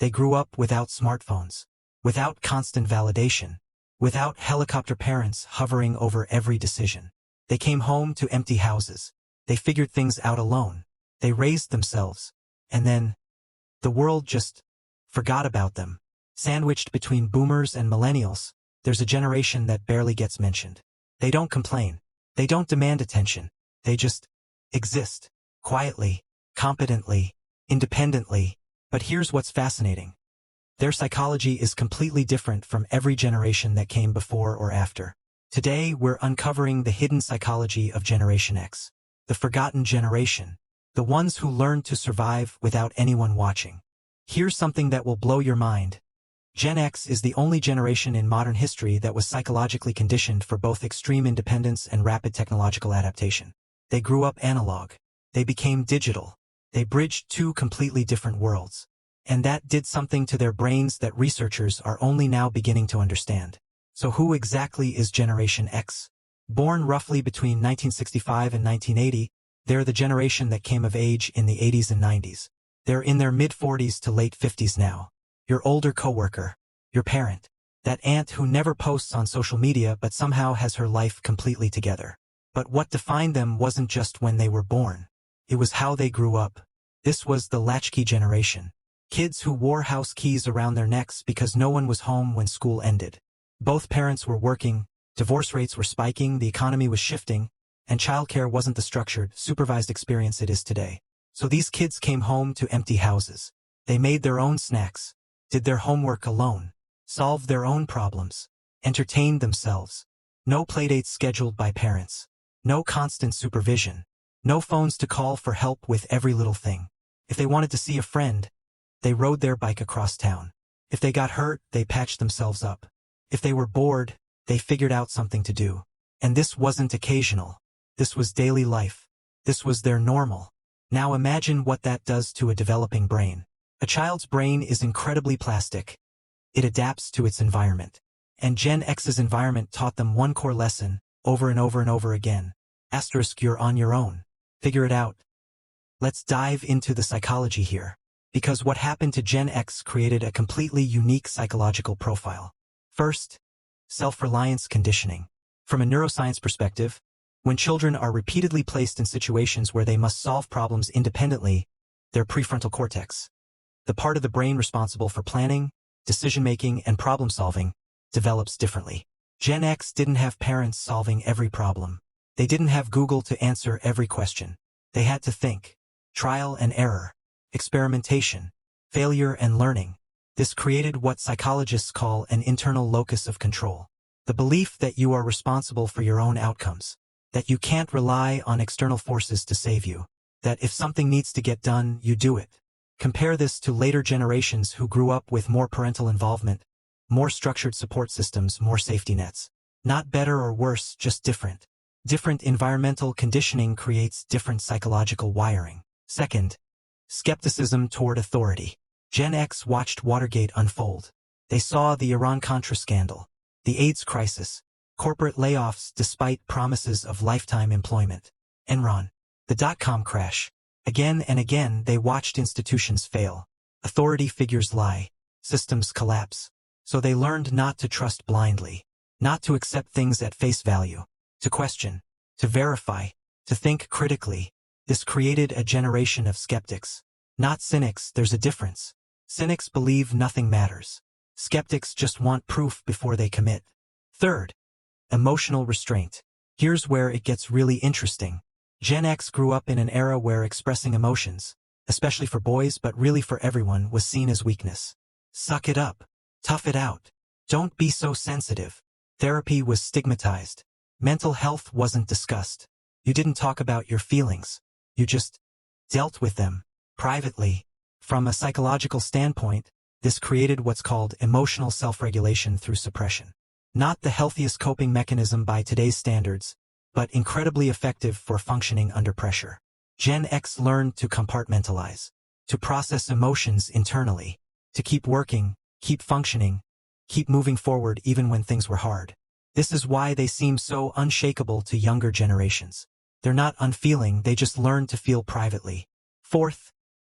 They grew up without smartphones, without constant validation, without helicopter parents hovering over every decision. They came home to empty houses. They figured things out alone. They raised themselves. And then, the world just forgot about them. Sandwiched between boomers and millennials, there's a generation that barely gets mentioned. They don't complain. They don't demand attention. They just exist. Quietly, competently, independently. But here's what's fascinating. Their psychology is completely different from every generation that came before or after. Today, we're uncovering the hidden psychology of Generation X. The forgotten generation. The ones who learned to survive without anyone watching. Here's something that will blow your mind. Gen X is the only generation in modern history that was psychologically conditioned for both extreme independence and rapid technological adaptation. They grew up analog. They became digital. They bridged two completely different worlds. And that did something to their brains that researchers are only now beginning to understand. So who exactly is Generation X? Born roughly between 1965 and 1980, they're the generation that came of age in the 80s and 90s. They're in their mid-40s to late 50s now. Your older coworker, your parent, that aunt who never posts on social media but somehow has her life completely together. But what defined them wasn't just when they were born. It was how they grew up. This was the Latchkey generation. Kids who wore house keys around their necks because no one was home when school ended. Both parents were working, divorce rates were spiking, the economy was shifting, and childcare wasn't the structured, supervised experience it is today. So these kids came home to empty houses. They made their own snacks, did their homework alone, solved their own problems, entertained themselves. No playdates scheduled by parents. No constant supervision. No phones to call for help with every little thing. If they wanted to see a friend, they rode their bike across town. If they got hurt, they patched themselves up. If they were bored, they figured out something to do. And this wasn't occasional. This was daily life. This was their normal. Now imagine what that does to a developing brain. A child's brain is incredibly plastic. It adapts to its environment. And Gen X's environment taught them one core lesson, over and over and over again. Asterisk, you're on your own. Figure it out. Let's dive into the psychology here. Because what happened to Gen X created a completely unique psychological profile. First, self-reliance conditioning. From a neuroscience perspective, when children are repeatedly placed in situations where they must solve problems independently, their prefrontal cortex, the part of the brain responsible for planning, decision-making, and problem-solving, develops differently. Gen X didn't have parents solving every problem. They didn't have Google to answer every question. They had to think. Trial and error. Experimentation. Failure and learning. This created what psychologists call an internal locus of control. The belief that you are responsible for your own outcomes. That you can't rely on external forces to save you. That if something needs to get done, you do it. Compare this to later generations who grew up with more parental involvement, more structured support systems, more safety nets. Not better or worse, just different. Different environmental conditioning creates different psychological wiring. Second, skepticism toward authority. Gen X watched Watergate unfold. They saw the Iran-Contra scandal, the AIDS crisis, corporate layoffs despite promises of lifetime employment, Enron, the dot-com crash. Again and again they watched institutions fail. Authority figures lie. Systems collapse. So they learned not to trust blindly, not to accept things at face value, to question, to verify, to think critically. This created a generation of skeptics. Not cynics, there's a difference. Cynics believe nothing matters. Skeptics just want proof before they commit. Third, emotional restraint. Here's where it gets really interesting. Gen X grew up in an era where expressing emotions, especially for boys but really for everyone, was seen as weakness. Suck it up. Tough it out. Don't be so sensitive. Therapy was stigmatized. Mental health wasn't discussed. You didn't talk about your feelings. You just dealt with them, privately. From a psychological standpoint, this created what's called emotional self-regulation through suppression. Not the healthiest coping mechanism by today's standards, but incredibly effective for functioning under pressure. Gen X learned to compartmentalize, to process emotions internally, to keep working, keep functioning, keep moving forward even when things were hard. This is why they seem so unshakable to younger generations. They're not unfeeling, they just learn to feel privately. Fourth,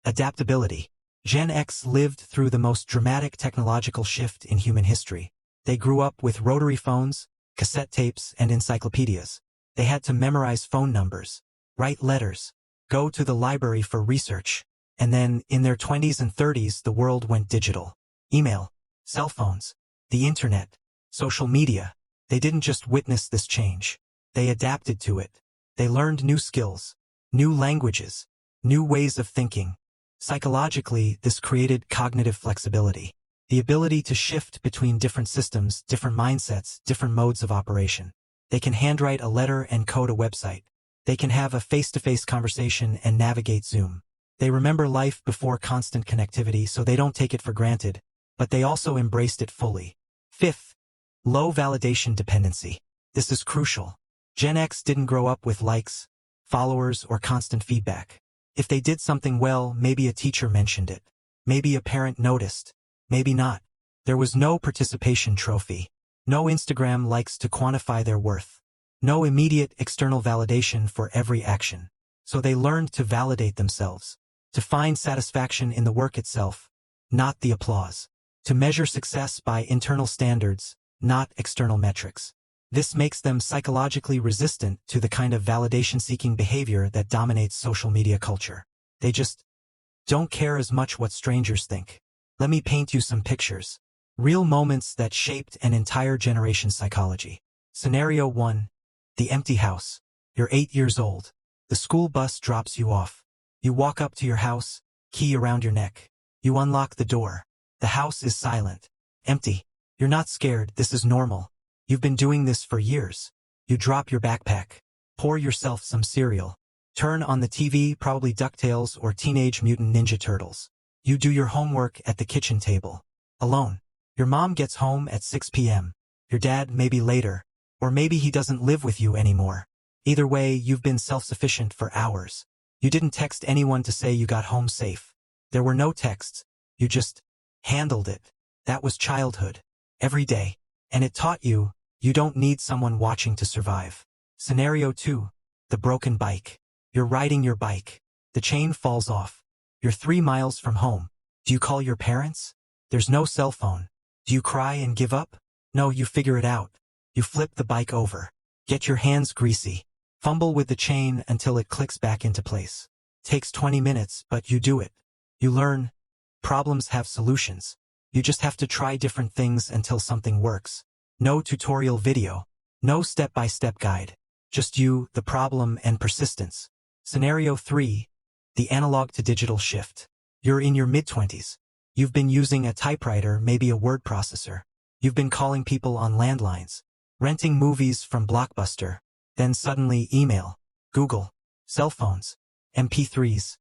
adaptability. Gen X lived through the most dramatic technological shift in human history. They grew up with rotary phones, cassette tapes, and encyclopedias. They had to memorize phone numbers, write letters, go to the library for research. And then, in their 20s and 30s, the world went digital. Email, cell phones, the internet, social media. They didn't just witness this change. They adapted to it. They learned new skills, new languages, new ways of thinking. Psychologically, this created cognitive flexibility, the ability to shift between different systems, different mindsets, different modes of operation. They can handwrite a letter and code a website. They can have a face-to-face conversation and navigate Zoom. They remember life before constant connectivity, so they don't take it for granted, but they also embraced it fully. Fifth, low validation dependency. This is crucial. Gen X didn't grow up with likes, followers, or constant feedback. If they did something well, maybe a teacher mentioned it. Maybe a parent noticed. Maybe not. There was no participation trophy. No Instagram likes to quantify their worth. No immediate external validation for every action. So they learned to validate themselves. To find satisfaction in the work itself, not the applause. To measure success by internal standards, not external metrics. This makes them psychologically resistant to the kind of validation-seeking behavior that dominates social media culture. They just don't care as much what strangers think. Let me paint you some pictures. Real moments that shaped an entire generation's psychology. Scenario 1. The empty house. You're 8 years old. The school bus drops you off. You walk up to your house, key around your neck. You unlock the door. The house is silent. Empty. You're not scared, this is normal. You've been doing this for years. You drop your backpack. Pour yourself some cereal. Turn on the TV, probably DuckTales or Teenage Mutant Ninja Turtles. You do your homework at the kitchen table. Alone. Your mom gets home at 6 p.m. Your dad maybe later. Or maybe he doesn't live with you anymore. Either way, you've been self-sufficient for hours. You didn't text anyone to say you got home safe. There were no texts. You just handled it. That was childhood. Every day. And it taught you, you don't need someone watching to survive. Scenario 2. The broken bike. You're riding your bike. The chain falls off. You're 3 miles from home. Do you call your parents? There's no cell phone. Do you cry and give up? No, you figure it out. You flip the bike over. Get your hands greasy. Fumble with the chain until it clicks back into place. Takes 20 minutes, but you do it. You learn. Problems have solutions. You just have to try different things until something works. No tutorial video. No step-by-step guide. Just you, the problem, and persistence. Scenario 3. The analog to digital shift. You're in your mid-20s. You've been using a typewriter, maybe a word processor. You've been calling people on landlines. Renting movies from Blockbuster. Then suddenly email, Google, cell phones, MP3s,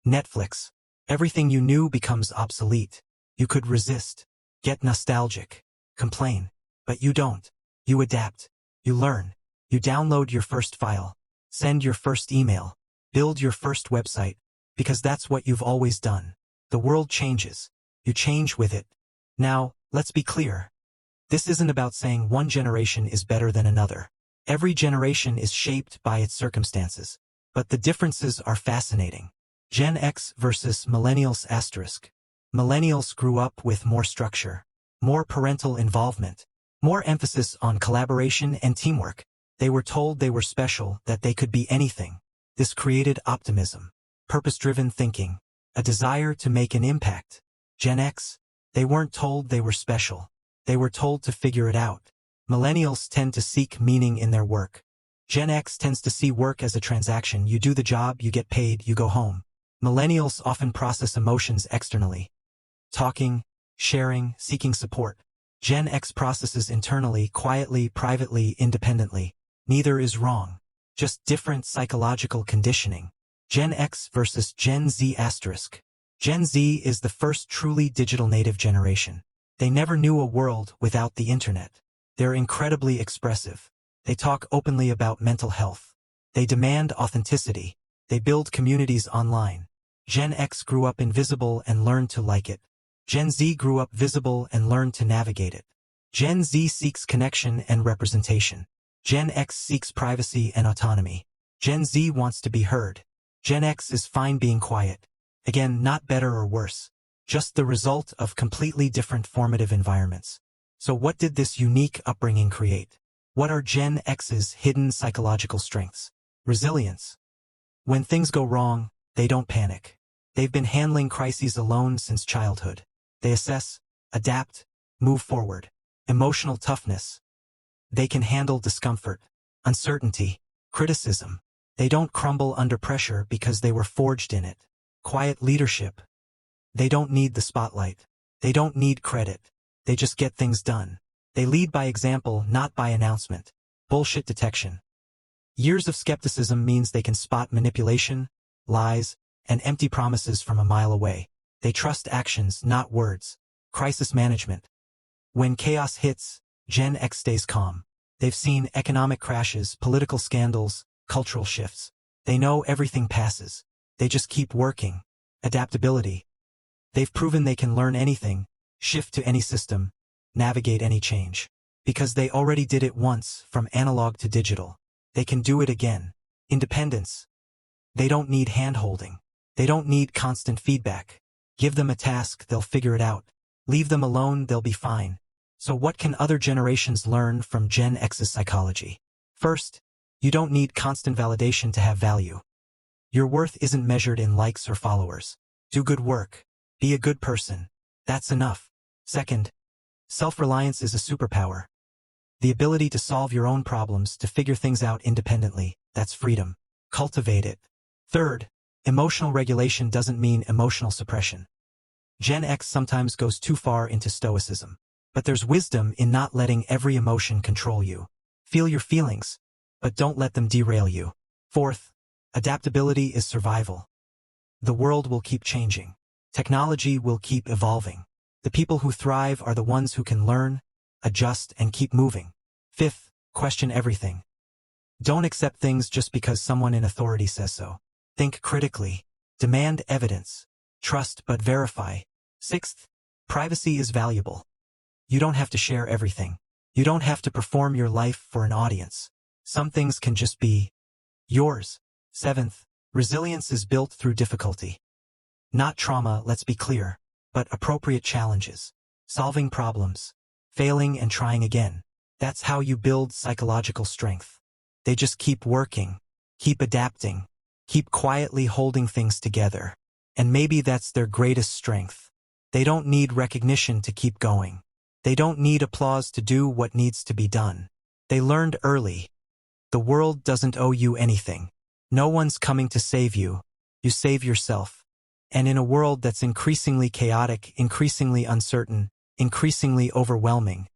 Netflix. Everything you knew becomes obsolete. You could resist, get nostalgic, complain, but you don't. You adapt. You learn. You download your first file, send your first email, build your first website, because that's what you've always done. The world changes. You change with it. Now, let's be clear. This isn't about saying one generation is better than another. Every generation is shaped by its circumstances, but the differences are fascinating. Gen X versus Millennials *. Millennials grew up with more structure, more parental involvement, more emphasis on collaboration and teamwork. They were told they were special, that they could be anything. This created optimism, purpose-driven thinking, a desire to make an impact. Gen X, they weren't told they were special. They were told to figure it out. Millennials tend to seek meaning in their work. Gen X tends to see work as a transaction. You do the job, you get paid, you go home. Millennials often process emotions externally. Talking, sharing, seeking support. Gen X processes internally, quietly, privately, independently. Neither is wrong. Just different psychological conditioning. Gen X versus Gen Z *. Gen Z is the first truly digital native generation. They never knew a world without the internet. They're incredibly expressive. They talk openly about mental health. They demand authenticity. They build communities online. Gen X grew up invisible and learned to like it. Gen Z grew up visible and learned to navigate it. Gen Z seeks connection and representation. Gen X seeks privacy and autonomy. Gen Z wants to be heard. Gen X is fine being quiet. Again, not better or worse, just the result of completely different formative environments. So what did this unique upbringing create? What are Gen X's hidden psychological strengths? Resilience. When things go wrong, they don't panic. They've been handling crises alone since childhood. They assess, adapt, move forward. Emotional toughness. They can handle discomfort, uncertainty, criticism. They don't crumble under pressure because they were forged in it. Quiet leadership. They don't need the spotlight. They don't need credit. They just get things done. They lead by example, not by announcement. Bullshit detection. Years of skepticism means they can spot manipulation, lies, and empty promises from a mile away. They trust actions, not words. Crisis management. When chaos hits, Gen X stays calm. They've seen economic crashes, political scandals, cultural shifts. They know everything passes. They just keep working. Adaptability. They've proven they can learn anything, shift to any system, navigate any change. Because they already did it once, from analog to digital. They can do it again. Independence. They don't need hand-holding. They don't need constant feedback. Give them a task, they'll figure it out. Leave them alone, they'll be fine. So what can other generations learn from Gen X's psychology? First, you don't need constant validation to have value. Your worth isn't measured in likes or followers. Do good work. Be a good person. That's enough. Second, self-reliance is a superpower. The ability to solve your own problems, to figure things out independently, that's freedom. Cultivate it. Third, emotional regulation doesn't mean emotional suppression. Gen X sometimes goes too far into stoicism. But there's wisdom in not letting every emotion control you. Feel your feelings, but don't let them derail you. Fourth, adaptability is survival. The world will keep changing. Technology will keep evolving. The people who thrive are the ones who can learn, adjust, and keep moving. Fifth, question everything. Don't accept things just because someone in authority says so. Think critically. Demand evidence. Trust but verify. Sixth, privacy is valuable. You don't have to share everything. You don't have to perform your life for an audience. Some things can just be yours. Seventh, resilience is built through difficulty. Not trauma, let's be clear, but appropriate challenges. Solving problems. Failing and trying again. That's how you build psychological strength. They just keep working, keep adapting, keep quietly holding things together. And maybe that's their greatest strength. They don't need recognition to keep going. They don't need applause to do what needs to be done. They learned early. The world doesn't owe you anything. No one's coming to save you. You save yourself. And in a world that's increasingly chaotic, increasingly uncertain, increasingly overwhelming,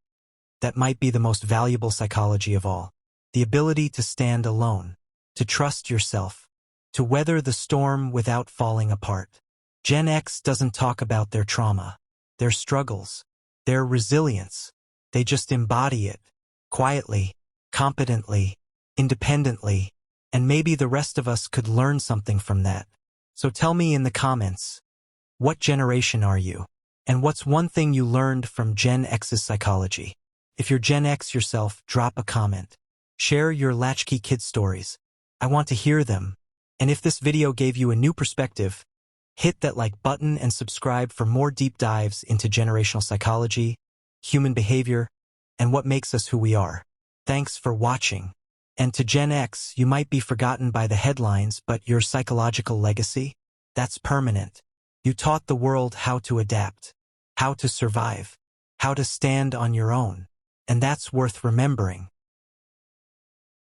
that might be the most valuable psychology of all. The ability to stand alone, to trust yourself, to weather the storm without falling apart. Gen X doesn't talk about their trauma, their struggles, their resilience. They just embody it, quietly, competently, independently, and maybe the rest of us could learn something from that. So tell me in the comments, what generation are you? And what's one thing you learned from Gen X's psychology? If you're Gen X yourself, drop a comment. Share your Latchkey kid stories. I want to hear them. And if this video gave you a new perspective, hit that like button and subscribe for more deep dives into generational psychology, human behavior, and what makes us who we are. Thanks for watching. And to Gen X, you might be forgotten by the headlines, but your psychological legacy? That's permanent. You taught the world how to adapt, how to survive, how to stand on your own. And that's worth remembering.